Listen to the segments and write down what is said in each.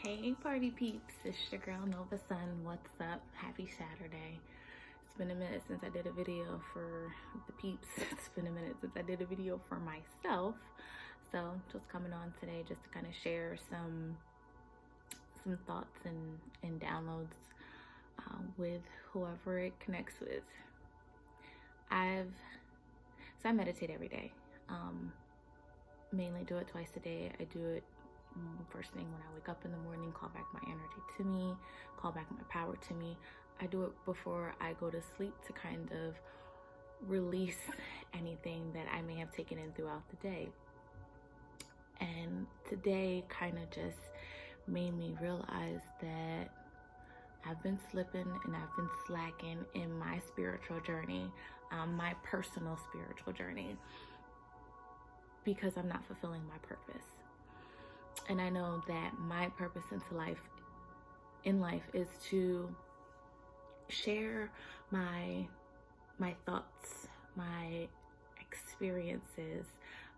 Hey party peeps, it's your girl Nova Sun. What's up? Happy Saturday. It's been a minute since I did a video for the peeps. It's been a minute since I did a video for myself. So just coming on today just to kind of share some thoughts and downloads with whoever it connects with. I meditate every day. Mainly do it twice a day. I do it first thing when I wake up in the morning, call back my energy to me, call back my power to me. I do it before I go to sleep to kind of release anything that I may have taken in throughout the day. And today kind of just made me realize that I've been slipping and I've been slacking in my spiritual journey, my personal spiritual journey, because I'm not fulfilling my purpose. And I know that my purpose in life is to share my thoughts, my experiences,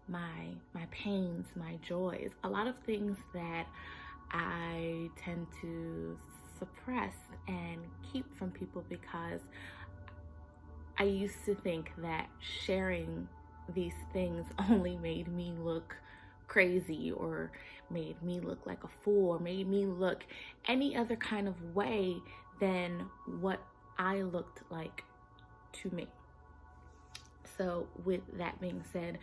my pains, my joys, a lot of things that I tend to suppress and keep from people because I used to think that sharing these things only made me look crazy or made me look like a fool or made me look any other kind of way than what I looked like to me. So with that being said,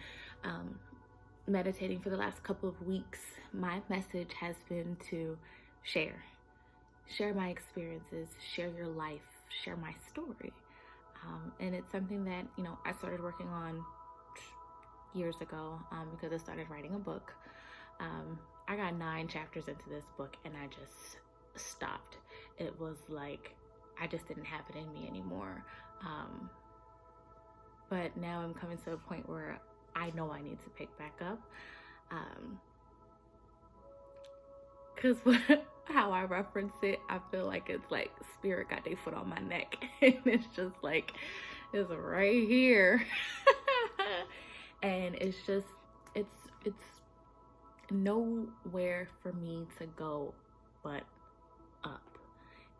meditating for the last couple of weeks, my message has been to share my experiences, share your life, share my story. And it's something that, I started working on years ago because I started writing a book. I got 9 chapters into this book and I just stopped. It was like I just didn't have it in me anymore. But now I'm coming to a point where I know I need to pick back up. Because how I reference it, I feel like it's like spirit got their foot on my neck. And it's just like, it's right here. And it's just, it's nowhere for me to go but up.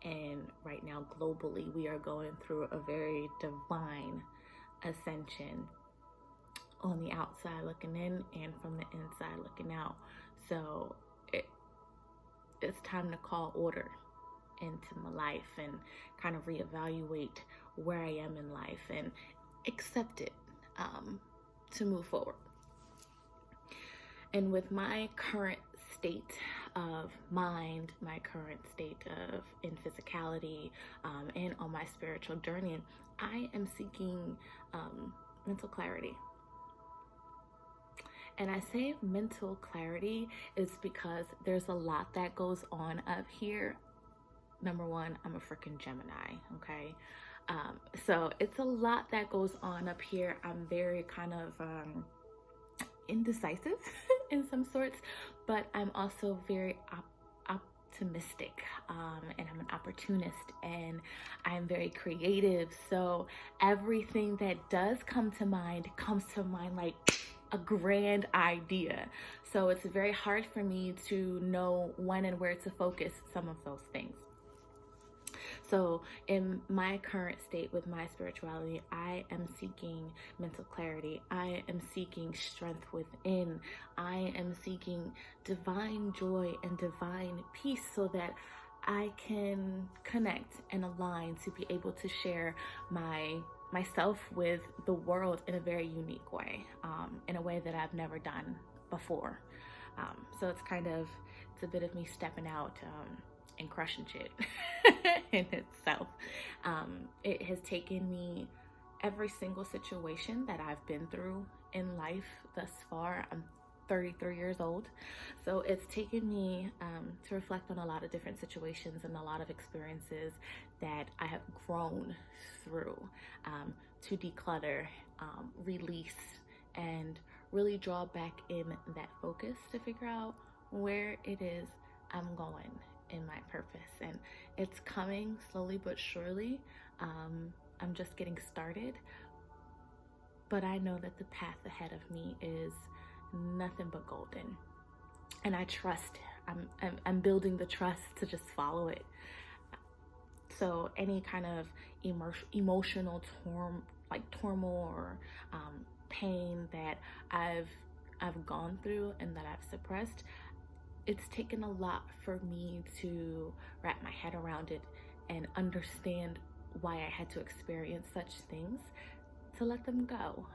And right now, globally, we are going through a very divine ascension on the outside looking in and from the inside looking out. So it's time to call order into my life and kind of reevaluate where I am in life and accept it to move forward. And with my current state of mind, my current state of in physicality, and on my spiritual journey, I am seeking mental clarity. And I say mental clarity is because there's a lot that goes on up here. Number one, I'm a freaking Gemini, okay? So it's a lot that goes on up here. I'm very kind of indecisive in some sorts, but I'm also very optimistic, and I'm an opportunist, and I'm very creative. So everything that does come to mind like a grand idea. So it's very hard for me to know when and where to focus some of those things. So in my current state with my spirituality, I am seeking mental clarity. I am seeking strength within. I am seeking divine joy and divine peace so that I can connect and align to be able to share myself with the world in a very unique way, in a way that I've never done before. So it's a bit of me stepping out and crushing shit in itself. It has taken me every single situation that I've been through in life thus far. I'm 33 years old. So it's taken me to reflect on a lot of different situations and a lot of experiences that I have grown through, to declutter, release, and really draw back in that focus to figure out where it is I'm going in my purpose. And it's coming slowly but surely. I'm just getting started, but I know that the path ahead of me is nothing but golden. And I trust I'm building the trust to just follow it. So any kind of emotional turmoil or pain that I've gone through and that I've suppressed, it's taken a lot for me to wrap my head around it and understand why I had to experience such things, to let them go,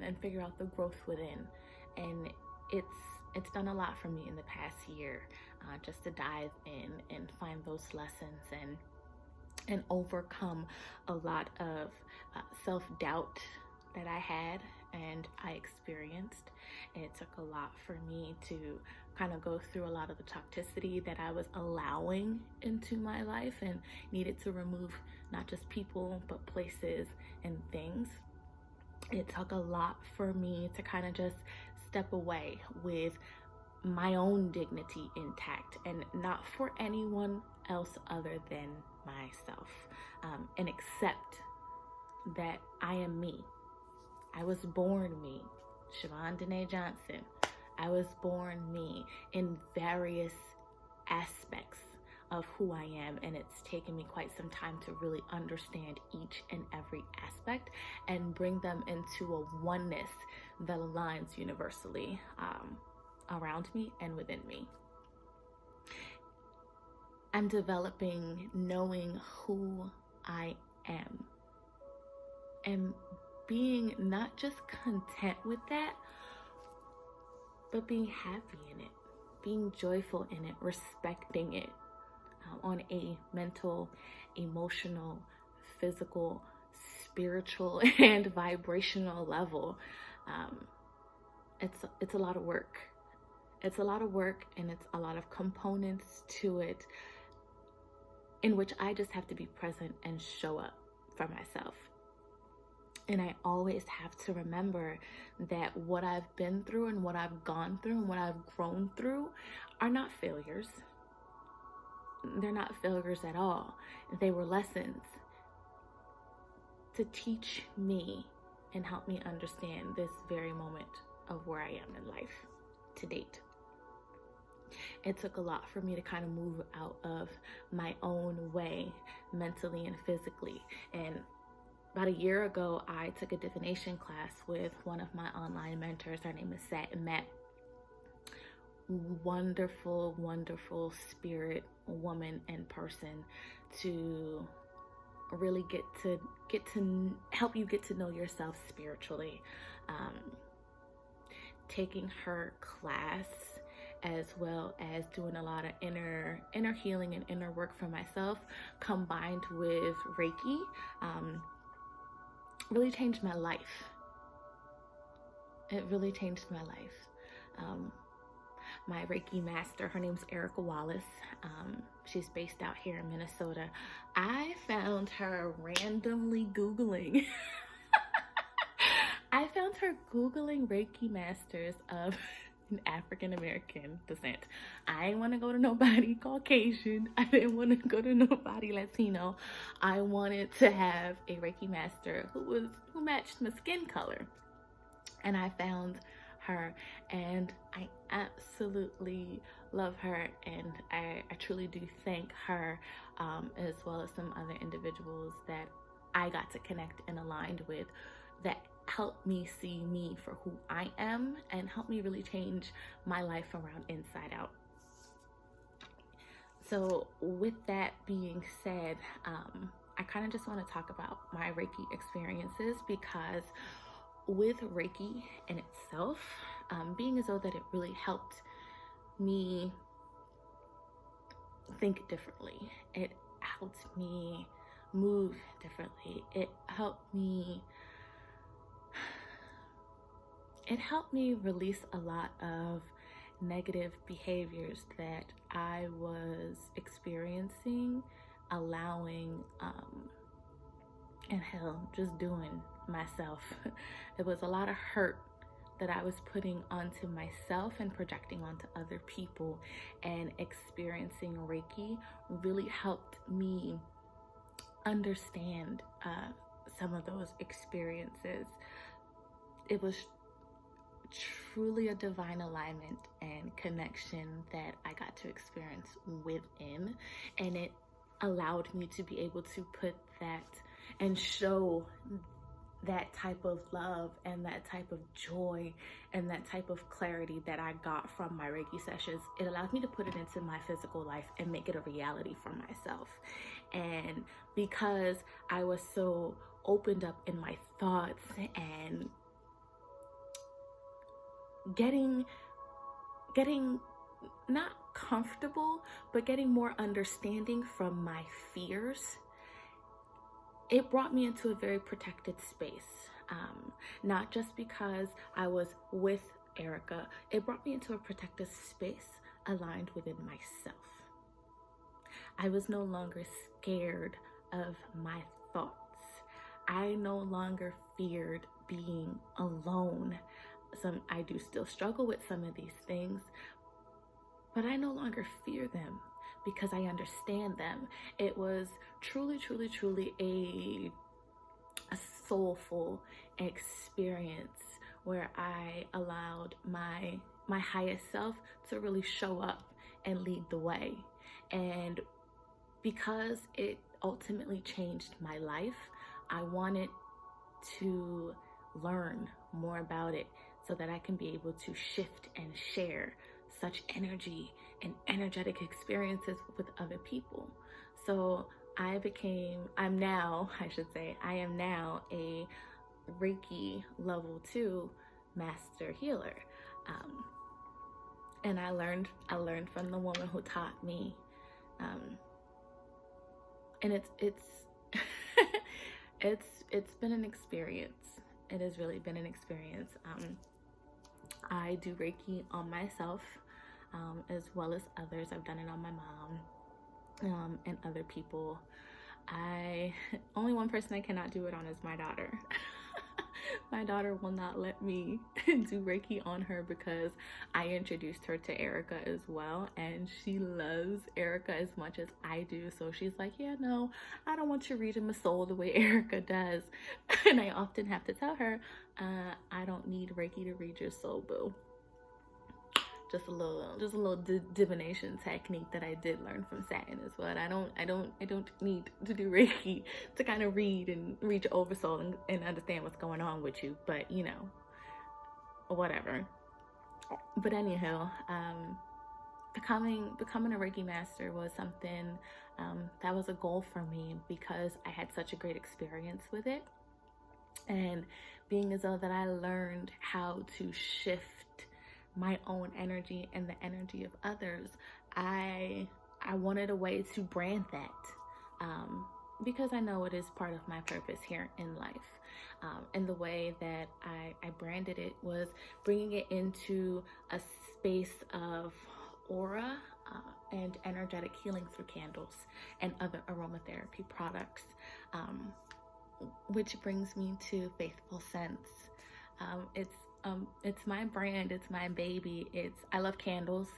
and figure out the growth within. And it's done a lot for me in the past year, just to dive in and find those lessons and overcome a lot of self-doubt that I had and I experienced. And it took a lot for me to kind of go through a lot of the toxicity that I was allowing into my life, and needed to remove not just people but places and things. It took a lot for me to kind of just step away with my own dignity intact, and not for anyone else other than myself, and accept that I am me. I was born me, Siobhan Danae Johnson. I was born me in various aspects of who I am, and it's taken me quite some time to really understand each and every aspect and bring them into a oneness that aligns universally around me and within me. I'm developing knowing who I am and being not just content with that, but being happy in it, being joyful in it, respecting it on a mental, emotional, physical, spiritual, and vibrational level. It's a lot of work. It's a lot of work, and it's a lot of components to it, in which I just have to be present and show up for myself. And I always have to remember that what I've been through and what I've gone through and what I've grown through are not failures. They're not failures at all. They were lessons to teach me and help me understand this very moment of where I am in life to date. It took a lot for me to kind of move out of my own way, mentally and physically. And about a year ago, I took a divination class with one of my online mentors. Her name is Matt. Wonderful, wonderful spirit woman and person to really get to help you get to know yourself spiritually. Taking her class, as well as doing a lot of inner healing and inner work for myself, combined with Reiki, really changed my life. It really changed my life. My Reiki master, her name's Erica Wallace. She's based out here in Minnesota. I found her randomly Googling. I found her Googling Reiki masters of an African American descent. I didn't want to go to nobody Caucasian. I didn't want to go to nobody Latino. I wanted to have a Reiki master who matched my skin color. And I found her, and I absolutely love her, and I truly do thank her, as well as some other individuals that I got to connect and aligned with, that helped me see me for who I am and helped me really change my life around inside out. So with that being said, I kind of just want to talk about my Reiki experiences, because with Reiki in itself, being as though that it really helped me think differently. It helped me move differently. It helped me release a lot of negative behaviors that I was experiencing, allowing, and hell, just doing myself. It was a lot of hurt that I was putting onto myself and projecting onto other people, and experiencing Reiki really helped me understand some of those experiences. It was truly a divine alignment and connection that I got to experience within, and it allowed me to be able to put that and show that type of love and that type of joy and that type of clarity that I got from my Reiki sessions. It allowed me to put it into my physical life and make it a reality for myself. And because I was so opened up in my thoughts and getting not comfortable, but getting more understanding from my fears, it brought me into a very protected space. Not just because I was with Erica, it brought me into a protected space aligned within myself. I was no longer scared of my thoughts. I no longer feared being alone. I do still struggle with some of these things, but I no longer fear them because I understand them. It was truly a soulful experience where I allowed my highest self to really show up and lead the way. And because it ultimately changed my life, I wanted to learn more about it so that I can be able to shift and share such energy and energetic experiences with other people. So I am now a Reiki level 2 master healer. And I learned from the woman who taught me. And it's it's been an experience. It has really been an experience. I do Reiki on myself, as well as others. I've done it on my mom, and other people. Only one person I cannot do it on is my daughter. My daughter will not let me do Reiki on her because I introduced her to Erica as well, and she loves Erica as much as I do. So she's like, yeah, no, I don't want you reading my soul the way Erica does. And I often have to tell her, I don't need Reiki to read your soul, boo. Just a little divination technique that I did learn from Saturn as well. I don't need to do Reiki to kind of read your oversoul and understand what's going on with you. But you know, whatever. But anyhow, becoming a Reiki master was something that was a goal for me because I had such a great experience with it, and being as though that I learned how to shift my own energy and the energy of others, I wanted a way to brand that, because I know it is part of my purpose here in life. And the way that I branded it was bringing it into a space of aura and energetic healing through candles and other aromatherapy products, which brings me to Faithful Scents. It's my brand, it's my baby. I love candles,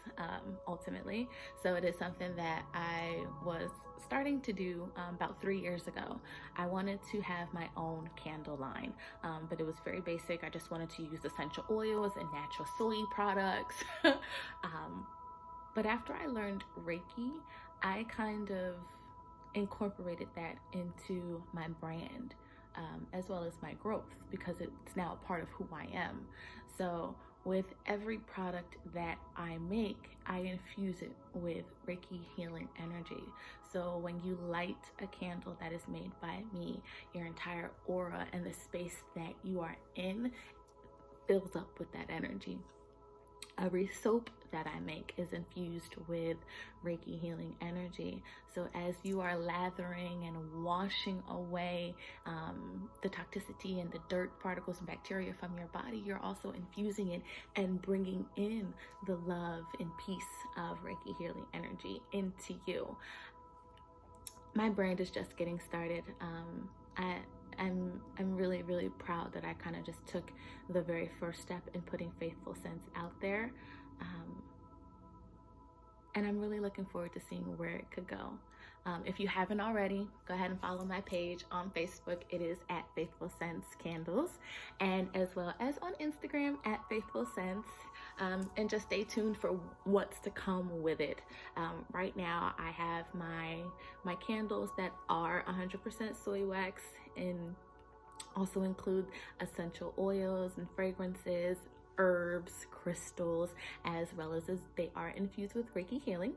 ultimately. So it is something that I was starting to do about 3 years ago. I wanted to have my own candle line, but it was very basic. I just wanted to use essential oils and natural soy products. But after I learned Reiki, I kind of incorporated that into my brand. As well as my growth, because it's now a part of who I am. So with every product that I make, I infuse it with Reiki healing energy. So when you light a candle that is made by me, your entire aura and the space that you are in fills up with that energy. Every soap that I make is infused with Reiki healing energy. So as you are lathering and washing away the toxicity and the dirt particles and bacteria from your body, you're also infusing it and bringing in the love and peace of Reiki healing energy into you. My brand is just getting started. I'm really proud that I kind of just took the very first step in putting Faithful Scents out there. and I'm really looking forward to seeing where it could go. If you haven't already, go ahead and follow my page on Facebook. It is at Faithful Sense Candles, and as well as on Instagram at Faithful Sense. And just stay tuned for what's to come with it. Right now, I have my candles that are 100% soy wax, and also include essential oils and fragrances, herbs, crystals, as well as they are infused with Reiki healing.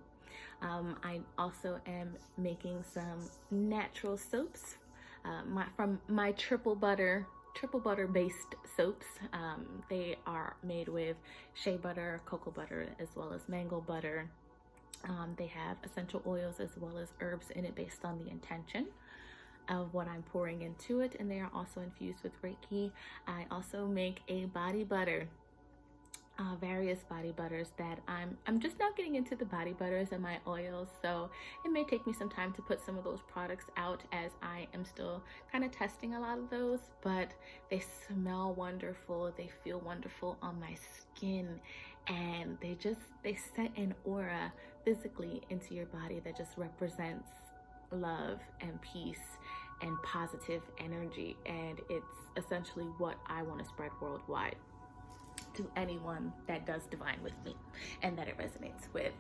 I also am making some natural soaps from my triple butter based soaps. They are made with shea butter, cocoa butter, as well as mango butter. They have essential oils as well as herbs in it based on the intention of what I'm pouring into it, and they are also infused with Reiki. I also make a body butter, various body butters that I'm just now getting into the body butters and my oils, so it may take me some time to put some of those products out as I am still kind of testing a lot of those, but they smell wonderful, they feel wonderful on my skin, and they set an aura physically into your body that just represents love and peace and positive energy, and it's essentially what I want to spread worldwide to anyone that does divine with me and that it resonates with.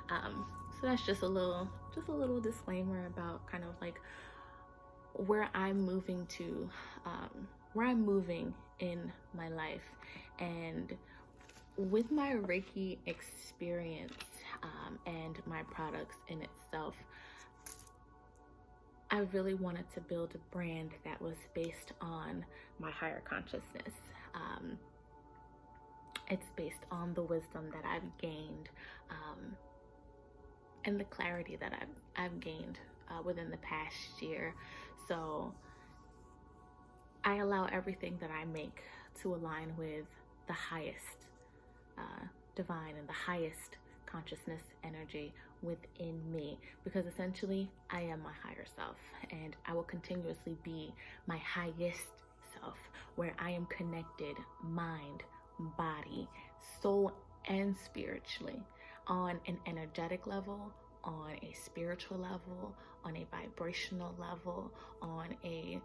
So that's just a little disclaimer about kind of like where I'm moving to, where I'm moving in my life, and with my Reiki experience and my products in itself. I really wanted to build a brand that was based on my higher consciousness. It's based on the wisdom that I've gained and the clarity that I've gained within the past year. So I allow everything that I make to align with the highest divine and the highest consciousness energy within me, because essentially I am my higher self, and I will continuously be my highest self, where I am connected mind, body, soul, and spiritually, on an energetic level, on a spiritual level, on a vibrational level, on a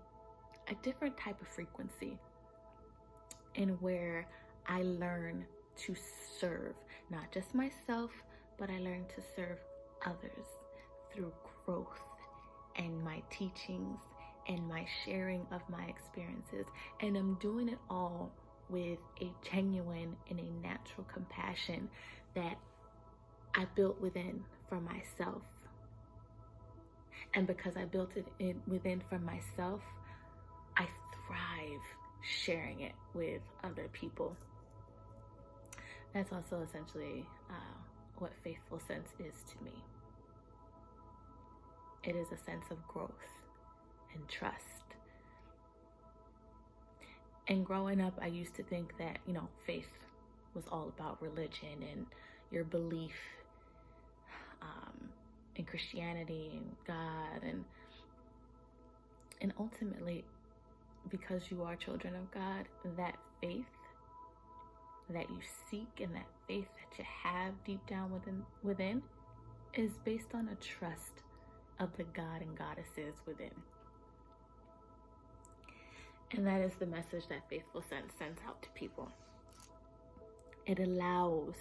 different type of frequency, and where I learn to serve not just myself, but I learn to serve others through growth and my teachings and my sharing of my experiences. And I'm doing it all with a genuine and a natural compassion that I built within for myself. And because I built it within for myself, I thrive sharing it with other people. That's also essentially what Faithful Sense is to me. It is a sense of growth and trust. And growing up, I used to think that, faith was all about religion and your belief in Christianity and God, and ultimately, because you are children of God, that faith that you seek and that faith that you have deep down within is based on a trust of the God and goddesses within. And that is the message that Faithful Sense sends out to people. It allows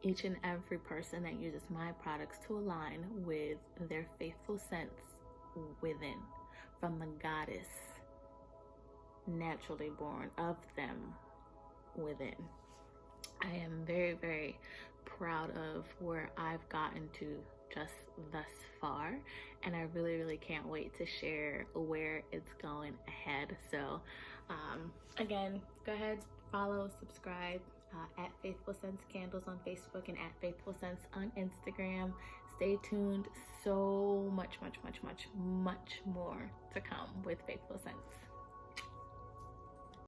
each and every person that uses my products to align with their faithful sense within, from the goddess naturally born of them within. I am very, very proud of where I've gotten to just thus far, and I really, really can't wait to share where it's going ahead. So again, go ahead, follow, subscribe at Faithful Sense Candles on Facebook and at Faithful Sense on Instagram. Stay tuned. So much more to come with Faithful Sense.